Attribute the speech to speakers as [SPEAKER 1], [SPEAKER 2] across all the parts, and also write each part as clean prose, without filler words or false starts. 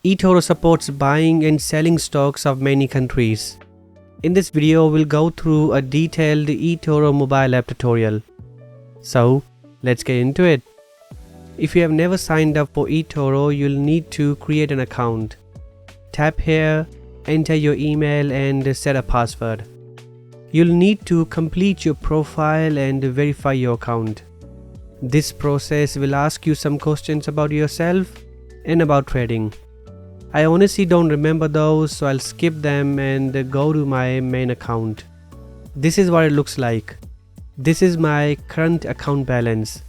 [SPEAKER 1] eToro supports buying and selling stocks of many countries. In this video, we'll go through a detailed eToro mobile app tutorial. So, let's get into it. If you have never signed up for eToro, you'll need to create an account. Tap here, enter your email and set a password. You'll need to complete your profile and verify your account. This process will ask you some questions about yourself and about trading. I honestly don't remember those, so I'll skip them and go to my main account. This is what it looks like. This is my current account balance.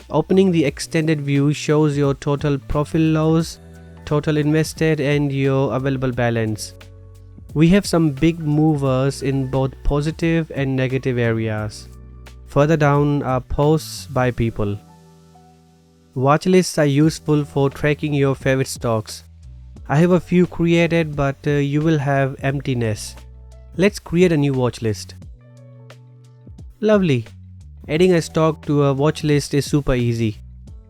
[SPEAKER 1] Opening the extended view shows your total profit loss, total invested and your available balance. We have some big movers in both positive and negative areas. Further down are posts by people. Watchlists are useful for tracking your favorite stocks. I have a few created, but you will have emptiness. Let's create a new watch list. Lovely. Adding a stock to a watch list is super easy.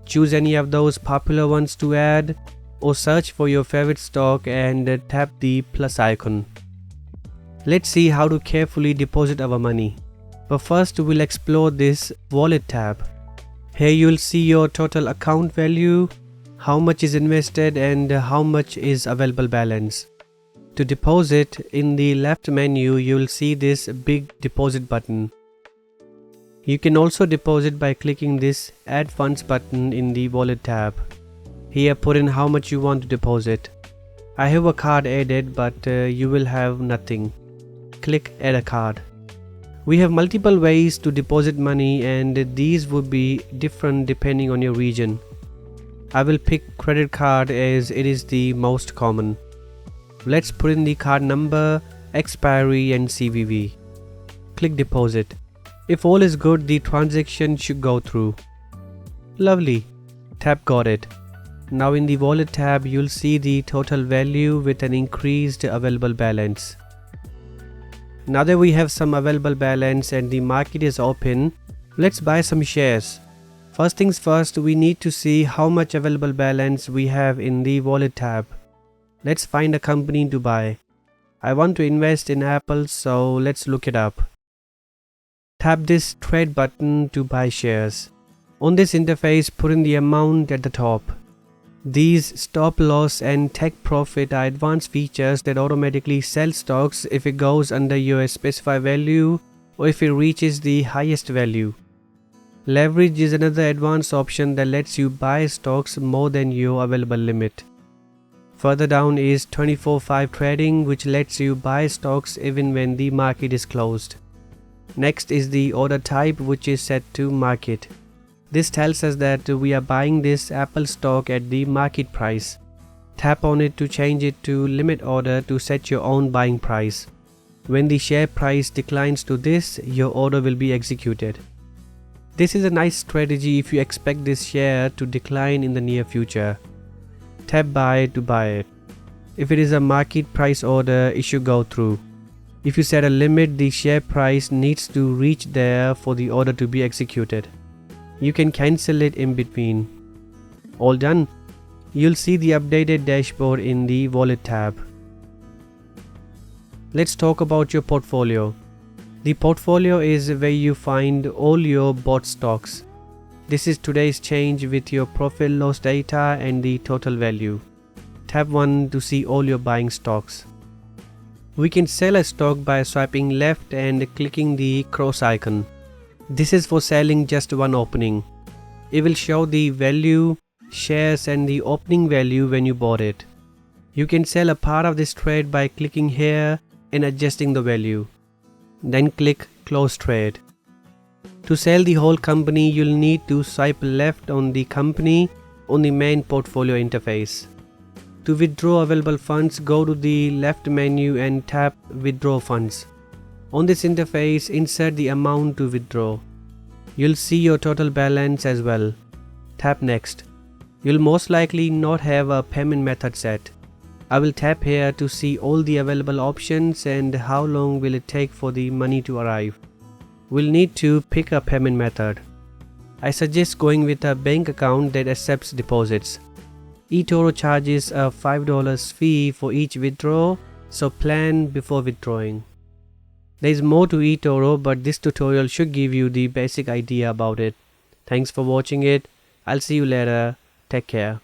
[SPEAKER 1] Choose any of those popular ones to add, or search for your favorite stock and tap the plus icon. Let's see how to carefully deposit our money. But first we'll explore this wallet tab. Here you'll see your total account value, how much is invested and how much is available balance. To deposit, in the left menu you'll see this big deposit button. You can also deposit by clicking this add funds button in the wallet tab. Here put in how much you want to deposit. I have a card added, but you will have nothing. Click add a card. We have multiple ways to deposit money and these would be different depending on your region. I will pick credit card as it is the most common. Let's put in the card number, expiry and CVV. Click deposit. If all is good, the transaction should go through. Lovely. Tap got it. Now in the wallet tab you'll see the total value with an increased available balance. Now that we have some available balance and the market is open, let's buy some shares. First things first, we need to see how much available balance we have in the wallet tab. Let's find a company to buy. I want to invest in Apple, so let's look it up. Tap this trade button to buy shares. On this interface, put in the amount at the top. These stop loss and take profit are advanced features that automatically sell stocks if it goes under your specified value or if it reaches the highest value. Leverage is another advanced option that lets you buy stocks more than your available limit. Further down is 24/5 trading, which lets you buy stocks even when the market is closed. Next is the order type, which is set to market. This tells us that we are buying this Apple stock at the market price. Tap on it to change it to limit order to set your own buying price. When the share price declines to this, your order will be executed. This is a nice strategy if you expect this share to decline in the near future. Tap buy to buy it. If it is a market price order, it should go through. If you set a limit, the share price needs to reach there for the order to be executed. You can cancel it in between. All done. You'll see the updated dashboard in the wallet tab. Let's talk about your portfolio. The portfolio is where you find all your bought stocks. This is today's change with your profit loss data and the total value. Tap 1 to see all your buying stocks. We can sell a stock by swiping left and clicking the cross icon. This is for selling just one opening. It will show the value, shares and the opening value when you bought it. You can sell a part of this trade by clicking here and adjusting the value. Then click close trade. To sell the whole company, you'll need to swipe left on the company on the main portfolio interface. To withdraw available funds, go to the left menu and tap withdraw funds. On this interface, insert the amount to withdraw. You'll see your total balance as well. Tap next. You'll most likely not have a payment method set. I will tap here to see all the available options and how long will it take for the money to arrive. We'll need to pick a payment method. I suggest going with a bank account that accepts deposits. eToro charges a $5 fee for each withdrawal, so plan before withdrawing. There is more to eToro, but this tutorial should give you the basic idea about it. Thanks for watching it. I'll see you later. Take care.